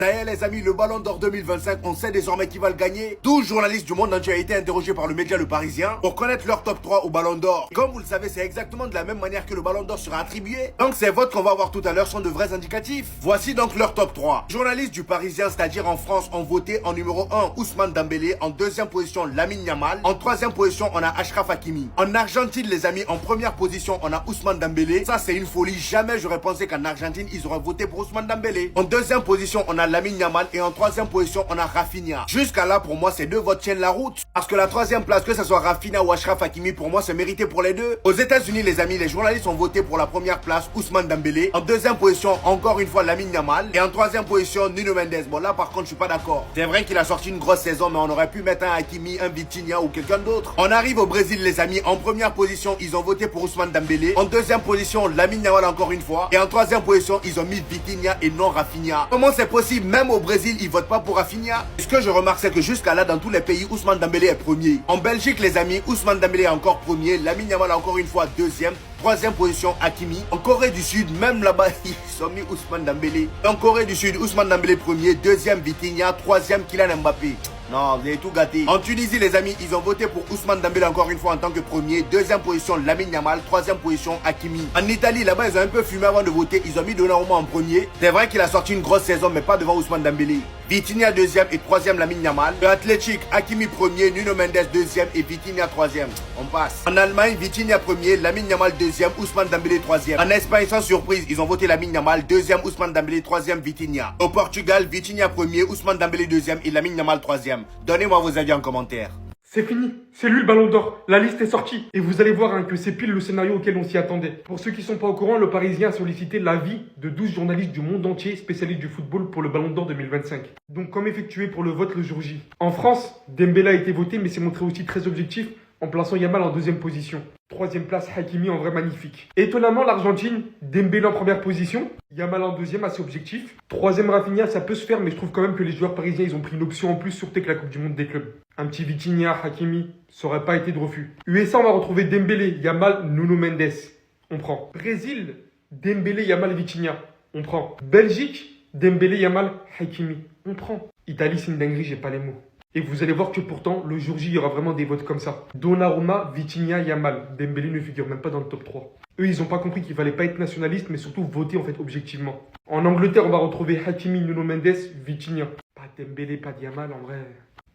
D'ailleurs les amis, le Ballon d'Or 2025, on sait désormais qui va le gagner. 12 journalistes du monde entier ont été interrogés par le média Le Parisien pour connaître leur top 3 au Ballon d'Or. Comme vous le savez, c'est exactement de la même manière que le Ballon d'Or sera attribué. Donc ces votes qu'on va voir tout à l'heure sont de vrais indicatifs. Voici donc leur top 3. Journalistes du Parisien, c'est-à-dire en France, ont voté en numéro 1 Ousmane Dembélé, en deuxième position Lamine Yamal, en troisième position on a Achraf Hakimi. En Argentine les amis, en première position on a Ousmane Dembélé. Ça c'est une folie, jamais j'aurais pensé qu'en Argentine ils auraient voté pour Ousmane Dembélé. En deuxième position on a Lamine Yamal et en troisième position on a Rafinha. Jusqu'à là pour moi ces deux votes tiennent la route. Parce que la troisième place, que ce soit Rafinha ou Achraf Hakimi, pour moi c'est mérité pour les deux. Aux États-Unis les amis, les journalistes ont voté pour la première place Ousmane Dembélé. En deuxième position encore une fois Lamine Yamal. Et en troisième position Nuno Mendes. Bon là par contre je suis pas d'accord. C'est vrai qu'il a sorti une grosse saison mais on aurait pu mettre un Hakimi, un Vitinha ou quelqu'un d'autre. On arrive au Brésil les amis. En première position ils ont voté pour Ousmane Dembélé. En deuxième position Lamine Yamal encore une fois. Et en troisième position ils ont mis Vitinha et non Rafinha. Comment c'est possible? Même au Brésil ils votent pas pour Rafinha. Ce que je remarque c'est que jusqu'à là dans tous les pays Ousmane Dembélé est premier. En Belgique les amis, Ousmane Dembélé est encore premier. Lamine Yamal encore une fois deuxième. Troisième position Hakimi. En Corée du Sud, même là-bas, ils ont mis Ousmane Dembélé. En Corée du Sud, Ousmane Dembélé premier. Deuxième Vitinha. Troisième Kylian Mbappé. Non, vous avez tout gâté. En Tunisie, les amis, ils ont voté pour Ousmane Dembélé encore une fois en tant que premier. Deuxième position, Lamine Yamal. Troisième position, Hakimi. En Italie, là-bas, ils ont un peu fumé avant de voter. Ils ont mis Donnarumma en premier. C'est vrai qu'il a sorti une grosse saison, mais pas devant Ousmane Dembélé. Vitinha deuxième et troisième, Lamine Yamal. Le Athletic, Hakimi premier, Nuno Mendes deuxième et Vitinha troisième. On passe. En Allemagne, Vitinha premier, Lamine Yamal deuxième, Ousmane Dembélé troisième. En Espagne, sans surprise, ils ont voté Lamine Yamal deuxième, Ousmane Dembélé troisième, Vitinha. Au Portugal, Vitinha premier, Ousmane Dembélé deuxième et Lamine Yamal troisième. Donnez-moi vos avis en commentaire. C'est fini, c'est lui le Ballon d'Or, la liste est sortie. Et vous allez voir que c'est pile le scénario auquel on s'y attendait. Pour ceux qui sont pas au courant, le Parisien a sollicité l'avis de 12 journalistes du monde entier spécialistes du football pour le Ballon d'Or 2025. Donc comme effectué pour le vote le jour J. En France, Dembélé a été voté mais s'est montré aussi très objectif en plaçant Yamal en deuxième position. Troisième place, Hakimi en vrai magnifique. Étonnamment, l'Argentine, Dembélé en première position, Yamal en deuxième, assez objectif. Troisième, Rafinha, ça peut se faire, mais je trouve quand même que les joueurs parisiens, ils ont pris une option en plus, surtout que la Coupe du Monde des clubs. Un petit Vitinha, Hakimi, ça aurait pas été de refus. USA, on va retrouver Dembélé, Yamal, Nuno Mendes. On prend. Brésil, Dembélé, Yamal, Vitinha. On prend. Belgique, Dembélé, Yamal, Hakimi. On prend. Italie, c'est une dinguerie, j'ai pas les mots. Et vous allez voir que pourtant, le jour J, il y aura vraiment des votes comme ça. Donnarumma, Vitinha, Yamal. Dembélé ne figure même pas dans le top 3. Eux, ils n'ont pas compris qu'il fallait pas être nationaliste, mais surtout voter en fait objectivement. En Angleterre, on va retrouver Hakimi, Nuno Mendes, Vitinha. Pas Dembélé, pas Yamal en vrai.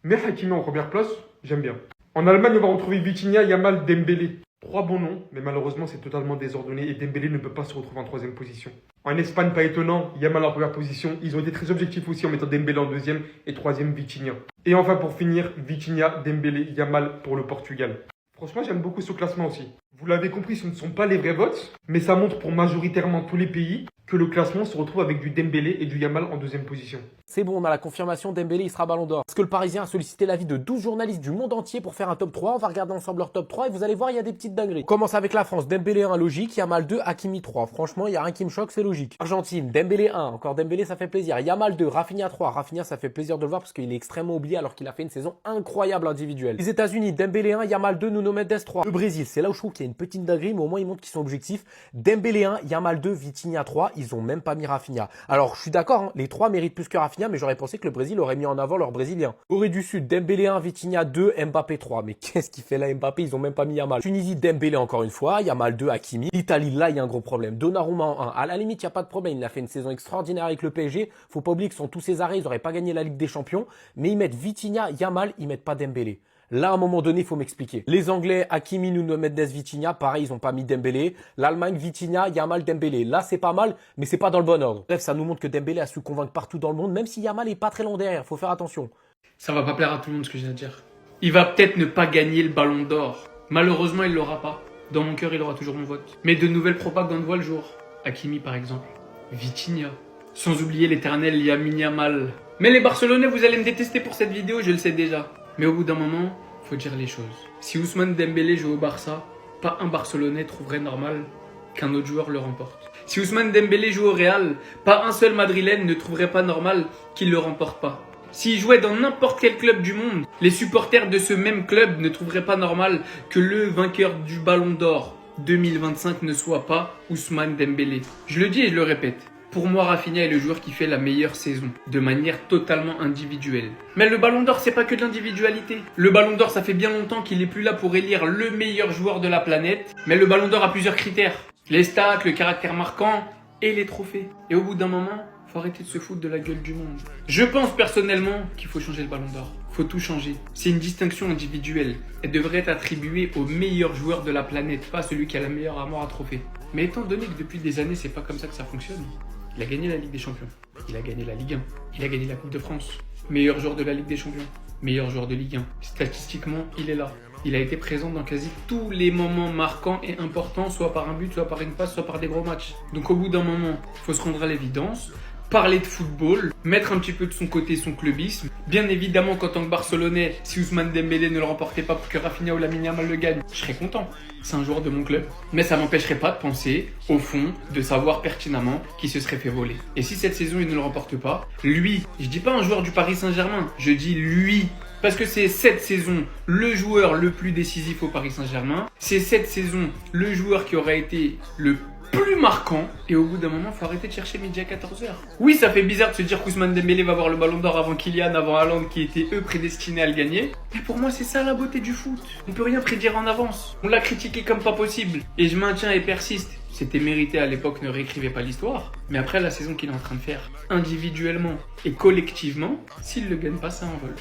Mais Hakimi en première place, j'aime bien. En Allemagne, on va retrouver Vitinha, Yamal, Dembélé. Trois bons noms, mais malheureusement, c'est totalement désordonné et Dembélé ne peut pas se retrouver en troisième position. En Espagne, pas étonnant, Yamal en première position. Ils ont été très objectifs aussi en mettant Dembélé en deuxième et troisième, Vitinha. Et enfin, pour finir, Vitinha, Dembélé, Yamal pour le Portugal. Franchement, j'aime beaucoup ce classement aussi. Vous l'avez compris, ce ne sont pas les vrais votes, mais ça montre pour majoritairement tous les pays que le classement se retrouve avec du Dembélé et du Yamal en deuxième position. C'est bon, on a la confirmation, Dembélé il sera Ballon d'Or. Parce que le Parisien a sollicité l'avis de 12 journalistes du monde entier pour faire un top 3. On va regarder ensemble leur top 3 et vous allez voir, il y a des petites dingueries. On commence avec la France, Dembélé 1, logique. Yamal 2, Hakimi 3. Franchement, il y a rien qui me choque, c'est logique. Argentine, Dembélé 1, encore Dembélé, ça fait plaisir. Yamal 2, Rafinha 3. Rafinha, ça fait plaisir de le voir parce qu'il est extrêmement oublié alors qu'il a fait une saison incroyable individuelle. Les États-Unis, Dembélé 1, Yamal 2, Nuno Mendes 3. Le Brésil, c'est là où je trouve qu'il y a une petite dinguerie, mais au moins ils montrent qu'ils sont objectifs. Dembélé 1, Yamal 2, Vitinha 3. Ils ont même pas mis Rafinha. Alors, je suis d'accord, hein, les trois méritent plus que Rafinha, mais j'aurais pensé que le Brésil aurait mis en avant leur Brésilien. Corée du Sud, Dembélé 1, Vitinha 2, Mbappé 3. Mais qu'est-ce qu'il fait là, Mbappé? Ils ont même pas mis Yamal. Tunisie, Dembélé encore une fois, Yamal 2, Hakimi. L'Italie, là, il y a un gros problème. Donnarumma en 1. À la limite, il n'y a pas de problème. Il a fait une saison extraordinaire avec le PSG. Faut pas oublier que sans tous ces arrêts, ils n'auraient pas gagné la Ligue des Champions. Mais ils mettent Vitinha, Yamal, ils mettent pas Dembélé. Là, à un moment donné, il faut m'expliquer. Les Anglais, Hakimi, Nuno Mendes, Vitinha, pareil, ils ont pas mis Dembélé. L'Allemagne, Vitinha, Yamal, Dembélé. Là, c'est pas mal, mais c'est pas dans le bon ordre. Bref, ça nous montre que Dembélé a su convaincre partout dans le monde, même si Yamal est pas très long derrière. Faut faire attention. Ça va pas plaire à tout le monde ce que j'ai à dire. Il va peut-être ne pas gagner le Ballon d'Or. Malheureusement, il l'aura pas. Dans mon cœur, il aura toujours mon vote. Mais de nouvelles propagandes voient le jour. Hakimi, par exemple. Vitinha. Sans oublier l'éternel Lamine Yamal. Mais les Barcelonais, vous allez me détester pour cette vidéo, je le sais déjà. Mais au bout d'un moment, faut dire les choses. Si Ousmane Dembélé joue au Barça, pas un Barcelonais trouverait normal qu'un autre joueur le remporte. Si Ousmane Dembélé joue au Real, pas un seul Madrilène ne trouverait pas normal qu'il le remporte pas. S'il jouait dans n'importe quel club du monde, les supporters de ce même club ne trouveraient pas normal que le vainqueur du Ballon d'Or 2025 ne soit pas Ousmane Dembélé. Je le dis et je le répète. Pour moi, Rafinha est le joueur qui fait la meilleure saison, de manière totalement individuelle. Mais le Ballon d'Or, c'est pas que de l'individualité. Le Ballon d'Or, ça fait bien longtemps qu'il est plus là pour élire le meilleur joueur de la planète. Mais le Ballon d'Or a plusieurs critères. Les stats, le caractère marquant et les trophées. Et au bout d'un moment, faut arrêter de se foutre de la gueule du monde. Je pense personnellement qu'il faut changer le Ballon d'Or. Faut tout changer. C'est une distinction individuelle. Elle devrait être attribuée au meilleur joueur de la planète, pas à celui qui a la meilleure armoire à trophées. Mais étant donné que depuis des années, c'est pas comme ça que ça fonctionne. Il a gagné la Ligue des Champions. Il a gagné la Ligue 1. Il a gagné la Coupe de France. Meilleur joueur de la Ligue des Champions. Meilleur joueur de Ligue 1. Statistiquement, il est là. Il a été présent dans quasi tous les moments marquants et importants, soit par un but, soit par une passe, soit par des gros matchs. Donc au bout d'un moment, il faut se rendre à l'évidence. Parler de football, mettre un petit peu de son côté son clubisme. Bien évidemment qu'en tant que Barcelonais, si Ousmane Dembélé ne le remportait pas pour que Rafinha ou Lamine Yamal le gagne, je serais content. C'est un joueur de mon club. Mais ça m'empêcherait pas de penser, au fond, de savoir pertinemment qui se serait fait voler. Et si cette saison il ne le remporte pas, lui, je dis pas un joueur du Paris Saint-Germain, je dis lui. Parce que c'est cette saison le joueur le plus décisif au Paris Saint-Germain. C'est cette saison le joueur qui aurait été le plus marquant. Et au bout d'un moment, faut arrêter de chercher midi à 14h. Oui, ça fait bizarre de se dire qu'Ousmane Dembélé va avoir le Ballon d'Or avant Kylian, avant Haaland, qui étaient eux prédestinés à le gagner. Mais pour moi, c'est ça la beauté du foot. On peut rien prédire en avance. On l'a critiqué comme pas possible. Et je maintiens et persiste. C'était mérité à l'époque, ne réécrivez pas l'histoire. Mais après la saison qu'il est en train de faire, individuellement et collectivement, s'il le gagne pas, ça envole.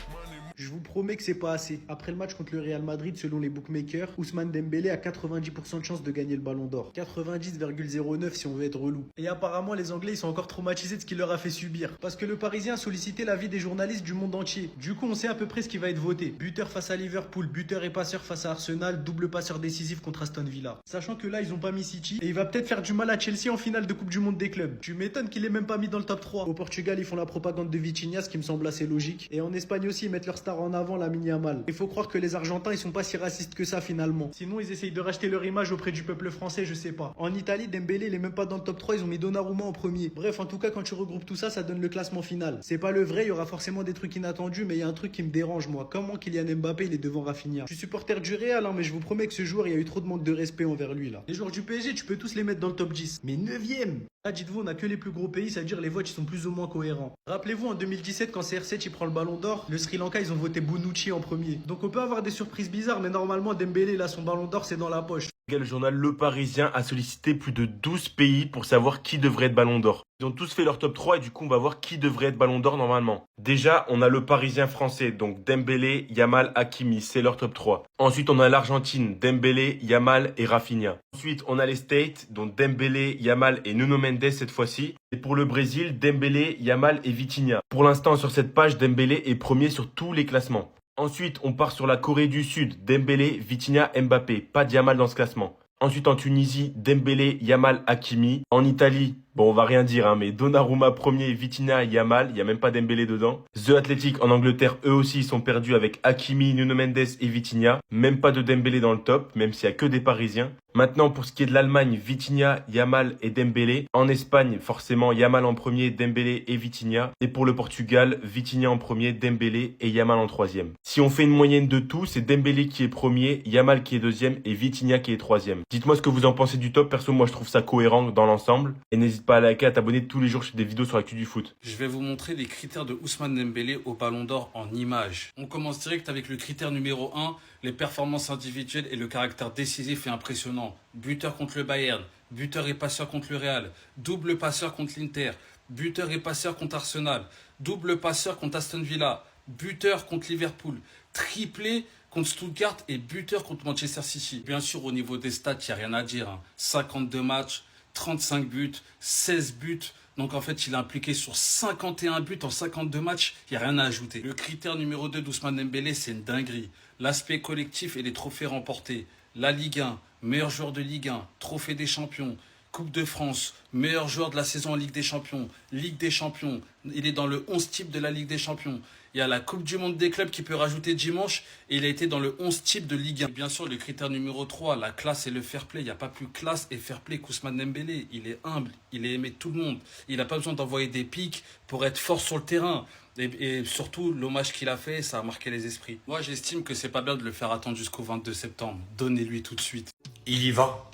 Je vous promets que c'est pas assez. Après le match contre le Real Madrid, selon les bookmakers, Ousmane Dembélé a 90% de chance de gagner le Ballon d'Or. 90,09 si on veut être relou. Et apparemment, les Anglais ils sont encore traumatisés de ce qu'il leur a fait subir. Parce que le Parisien a sollicité l'avis des journalistes du monde entier. Du coup, on sait à peu près ce qui va être voté. Buteur face à Liverpool, buteur et passeur face à Arsenal, double passeur décisif contre Aston Villa. Sachant que là, ils ont pas mis City et il va peut-être faire du mal à Chelsea en finale de Coupe du Monde des clubs. Tu m'étonnes qu'il ait même pas mis dans le top 3. Au Portugal, ils font la propagande de Vitinha, ce qui me semble assez logique. Et en Espagne aussi, ils mettent leur star en avant, Lamine Yamal. Il faut croire que les Argentins ils sont pas si racistes que ça finalement. Sinon ils essayent de racheter leur image auprès du peuple français, je sais pas. En Italie, Dembélé il est même pas dans le top 3, ils ont mis Donnarumma en premier. Bref, en tout cas quand tu regroupes tout ça, ça donne le classement final. C'est pas le vrai, il y aura forcément des trucs inattendus, mais il y a un truc qui me dérange moi. Comment Kylian Mbappé il est devant Rafinha? Je suis supporter du Real hein, mais je vous promets que ce joueur il y a eu trop de manque de respect envers lui là. Les joueurs du PSG, tu peux tous les mettre dans le top 10. Mais 9ème. Là, dites-vous, on a que les plus gros pays, c'est-à-dire les votes ils sont plus ou moins cohérents. Rappelez-vous en 2017 quand CR7 il prend le Ballon d'Or, le Sri Lanka ils ont voté Bonucci en premier. Donc on peut avoir des surprises bizarres, mais normalement Dembélé là son Ballon d'Or c'est dans la poche. Le journal Le Parisien a sollicité plus de 12 pays pour savoir qui devrait être Ballon d'Or. Ils ont tous fait leur top 3 et du coup on va voir qui devrait être Ballon d'Or normalement. Déjà on a le Parisien français, donc Dembélé, Yamal, Hakimi, c'est leur top 3. Ensuite on a l'Argentine, Dembélé, Yamal et Rafinha. Ensuite on a les States, donc Dembélé, Yamal et Nuno Mendes cette fois-ci. Et pour le Brésil, Dembélé, Yamal et Vitinha. Pour l'instant sur cette page, Dembélé est premier sur tous les classements. Ensuite, on part sur la Corée du Sud, Dembélé, Vitinha, Mbappé, pas de Yamal dans ce classement. Ensuite, en Tunisie, Dembélé, Yamal, Hakimi. En Italie, bon, on va rien dire, hein, mais Donnarumma premier, Vitinha, Yamal, il y a même pas Dembélé dedans. The Athletic en Angleterre, eux aussi, ils sont perdus avec Hakimi, Nuno Mendes et Vitinha. Même pas de Dembélé dans le top, même s'il y a que des Parisiens. Maintenant, pour ce qui est de l'Allemagne, Vitinha, Yamal et Dembélé. En Espagne, forcément, Yamal en premier, Dembélé et Vitinha. Et pour le Portugal, Vitinha en premier, Dembélé et Yamal en troisième. Si on fait une moyenne de tout, c'est Dembélé qui est premier, Yamal qui est deuxième et Vitinha qui est troisième. Dites-moi ce que vous en pensez du top. Perso, moi, je trouve ça cohérent dans l'ensemble. Et n'hésite pas à liker, à t'abonner tous les jours sur des vidéos sur l'actu du foot. Je vais vous montrer les critères de Ousmane Dembélé au Ballon d'Or en images. On commence direct avec le critère numéro 1, les performances individuelles et le caractère décisif et impressionnant. Buteur contre le Bayern, buteur et passeur contre le Real, double passeur contre l'Inter, buteur et passeur contre Arsenal, double passeur contre Aston Villa, buteur contre Liverpool, triplé contre Stuttgart et buteur contre Manchester City. Bien sûr, au niveau des stats, il n'y a rien à dire. 52 matchs, 35 buts, 16 buts. Donc en fait, il est impliqué sur 51 buts en 52 matchs. Il n'y a rien à ajouter. Le critère numéro 2 d'Ousmane Dembélé, c'est une dinguerie. L'aspect collectif et les trophées remportés. La Ligue 1, meilleur joueur de Ligue 1, trophée des champions. Coupe de France, meilleur joueur de la saison en Ligue des Champions. Ligue des Champions, il est dans le 11 type de la Ligue des Champions. Il y a la Coupe du Monde des clubs qui peut rajouter dimanche et il a été dans le 11 type de Ligue 1. Et bien sûr, le critère numéro 3, la classe et le fair play. Il n'y a pas plus classe et fair play qu'Ousmane Dembélé. Il est humble, il est aimé de tout le monde. Il n'a pas besoin d'envoyer des pics pour être fort sur le terrain. Et surtout, l'hommage qu'il a fait, ça a marqué les esprits. Moi, j'estime que c'est pas bien de le faire attendre jusqu'au 22 septembre. Donnez-lui tout de suite. Il y va.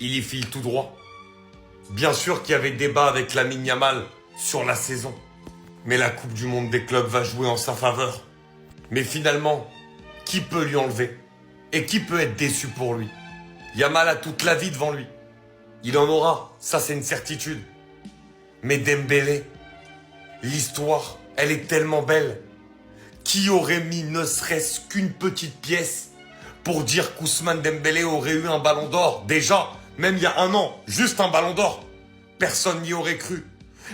Il y file tout droit. Bien sûr qu'il y avait débat avec Lamine Yamal sur la saison. Mais la Coupe du Monde des clubs va jouer en sa faveur. Mais finalement, qui peut lui enlever? Et qui peut être déçu pour lui? Yamal a toute la vie devant lui. Il en aura, ça c'est une certitude. Mais Dembélé, l'histoire, elle est tellement belle. Qui aurait mis ne serait-ce qu'une petite pièce pour dire qu'Ousmane Dembélé aurait eu un ballon d'or? Déjà, même il y a un an, juste un ballon d'or. Personne n'y aurait cru.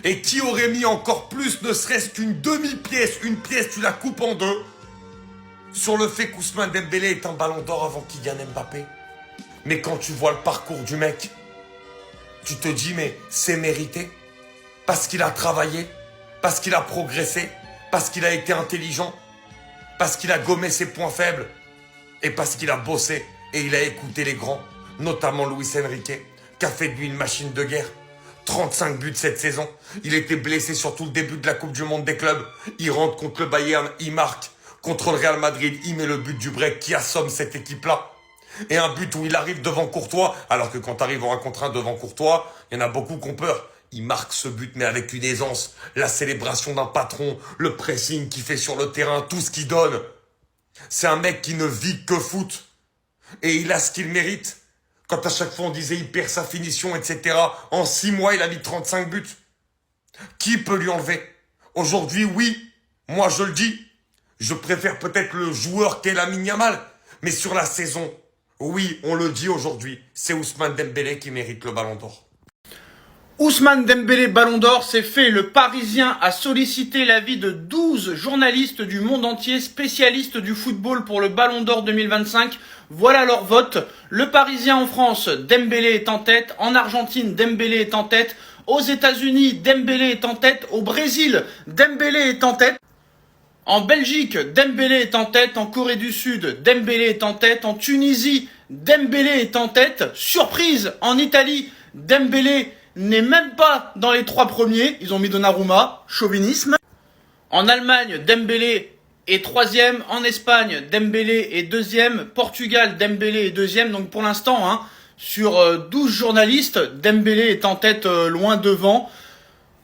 Et qui aurait mis encore plus, ne serait-ce qu'une demi-pièce, une pièce, tu la coupes en deux, sur le fait qu'Ousmane Dembélé est un ballon d'or avant Kylian Mbappé? Mais quand tu vois le parcours du mec, tu te dis mais c'est mérité. Parce qu'il a travaillé, parce qu'il a progressé, parce qu'il a été intelligent, parce qu'il a gommé ses points faibles, et parce qu'il a bossé et il a écouté les grands, notamment Luis Enrique, qui a fait de lui une machine de guerre. 35 buts cette saison. Il était blessé sur tout le début de la Coupe du Monde des clubs. Il rentre contre le Bayern, il marque. Contre le Real Madrid, il met le but du break qui assomme cette équipe-là. Et un but où il arrive devant Courtois, alors que quand tu arrives en 1 contre 1 devant Courtois, il y en a beaucoup qui ont peur. Il marque ce but, mais avec une aisance. La célébration d'un patron, le pressing qu'il fait sur le terrain, tout ce qu'il donne. C'est un mec qui ne vit que foot. Et il a ce qu'il mérite. Quand à chaque fois on disait il perd sa finition, etc. En 6 mois, il a mis 35 buts. Qui peut lui enlever? Aujourd'hui, oui. Moi, je le dis. Je préfère peut-être le joueur qu'est Lamine Yamal. Mais sur la saison, oui, on le dit aujourd'hui. C'est Ousmane Dembélé qui mérite le ballon d'or. Ousmane Dembélé Ballon d'Or, c'est fait. Le Parisien a sollicité l'avis de 12 journalistes du monde entier, spécialistes du football pour le Ballon d'Or 2025. Voilà leur vote. Le Parisien en France, Dembélé est en tête. En Argentine, Dembélé est en tête. Aux États-Unis, Dembélé est en tête. Au Brésil, Dembélé est en tête. En Belgique, Dembélé est en tête. En Corée du Sud, Dembélé est en tête. En Tunisie, Dembélé est en tête. Surprise, en Italie, Dembélé n'est même pas dans les 3 premiers. Ils ont mis Donnarumma, chauvinisme. En Allemagne, Dembélé est 3e. En Espagne, Dembélé est 2e. Portugal, Dembélé est 2e. Donc pour l'instant, sur 12 journalistes, Dembélé est en tête loin devant.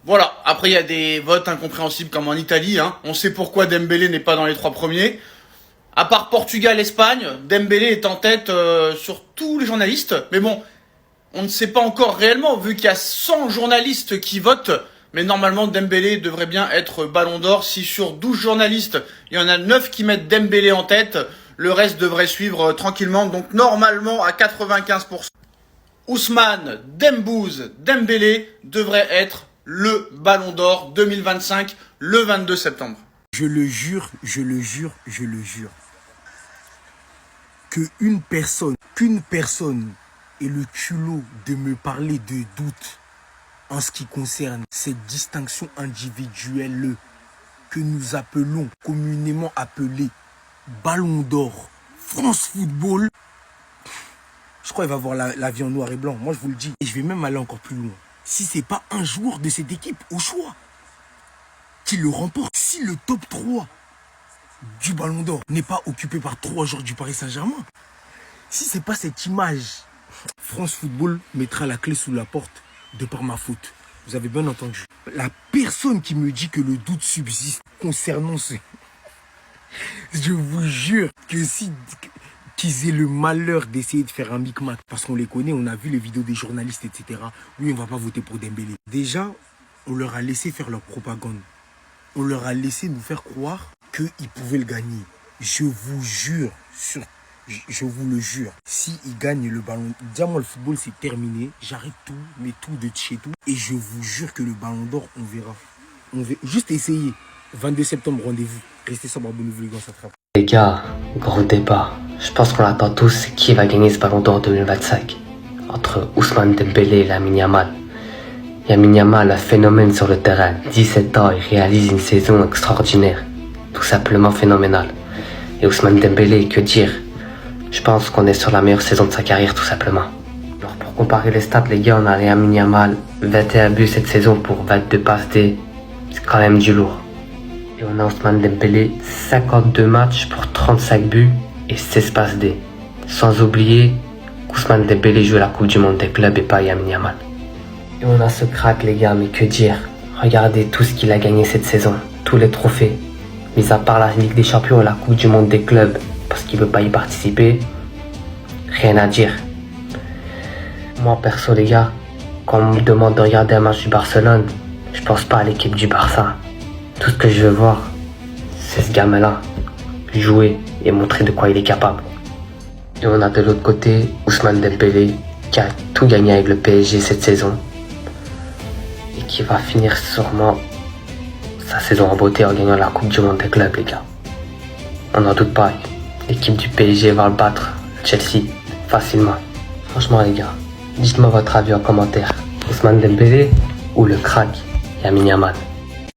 Voilà. Après, il y a des votes incompréhensibles comme en Italie. On sait pourquoi Dembélé n'est pas dans les 3 premiers. À part Portugal, Espagne, Dembélé est en tête sur tous les journalistes. Mais bon, on ne sait pas encore réellement, vu qu'il y a 100 journalistes qui votent. Mais normalement, Dembélé devrait bien être Ballon d'Or. Si sur 12 journalistes, il y en a 9 qui mettent Dembélé en tête, le reste devrait suivre tranquillement. Donc normalement, à 95%, Ousmane Dembouz Dembélé devrait être le Ballon d'Or 2025, le 22 septembre. Je le jure, qu'une personne ait le culot de me parler de doute en ce qui concerne cette distinction individuelle que nous appelons communément appelée Ballon d'Or France Football. Je crois qu'il va avoir la vie en noir et blanc. Moi, je vous le dis. Et je vais même aller encore plus loin. Si c'est pas un joueur de cette équipe, au choix, qui le remporte, si le top 3 du Ballon d'Or n'est pas occupé par 3 joueurs du Paris Saint-Germain, si c'est pas cette image, France Football mettra la clé sous la porte de par ma faute. Vous avez bien entendu. La personne qui me dit que le doute subsiste concernant ce... Je vous jure que si... qu'ils aient le malheur d'essayer de faire un micmac, parce qu'on les connaît, on a vu les vidéos des journalistes, etc. Oui, on va pas voter pour Dembélé. Déjà, on leur a laissé faire leur propagande. On leur a laissé nous faire croire qu'ils pouvaient le gagner. Je vous jure, je vous le jure, s'ils gagnent le ballon, dis-moi le football c'est terminé, j'arrête tout, mais tout de chez tout, et je vous jure que le Ballon d'Or, on verra. Juste essayer. 22 septembre, rendez-vous. Restez sobre, abonnez-vous les gars, ça frappe. Les gars, gros débat. Je pense qu'on attend tous, c'est qui va gagner ce Ballon d'Or 2025 entre Ousmane Dembélé et Lamine Yamal. Lamine Yamal, un phénomène sur le terrain. 17 ans, il réalise une saison extraordinaire. Tout simplement phénoménale. Et Ousmane Dembélé, que dire? Je pense qu'on est sur la meilleure saison de sa carrière, tout simplement. Alors pour comparer les stats, les gars, on a Lamine Yamal, 21 buts cette saison pour 22 passes D. C'est quand même du lourd. Et on a Ousmane Dembélé, 52 matchs pour 35 buts et 16 passes D. Sans oublier qu'Ousmane Dembélé joue la Coupe du Monde des clubs et pas Lamine Yamal. Et on a ce crack les gars, mais que dire? Regardez tout ce qu'il a gagné cette saison, tous les trophées. Mis à part la Ligue des Champions et la Coupe du Monde des clubs, parce qu'il veut pas y participer, rien à dire. Moi perso les gars, quand on me demande de regarder un match du Barcelone, je pense pas à l'équipe du Barça. Tout ce que je veux voir, c'est ce gamin-là jouer et montrer de quoi il est capable. Et on a de l'autre côté Ousmane Dembélé qui a tout gagné avec le PSG cette saison et qui va finir sûrement sa saison en beauté en gagnant la Coupe du Monde des clubs les gars. On n'en doute pas, l'équipe du PSG va le battre, Chelsea, facilement. Franchement les gars, dites-moi votre avis en commentaire. Ousmane Dembélé ou le crack Lamine Yamal?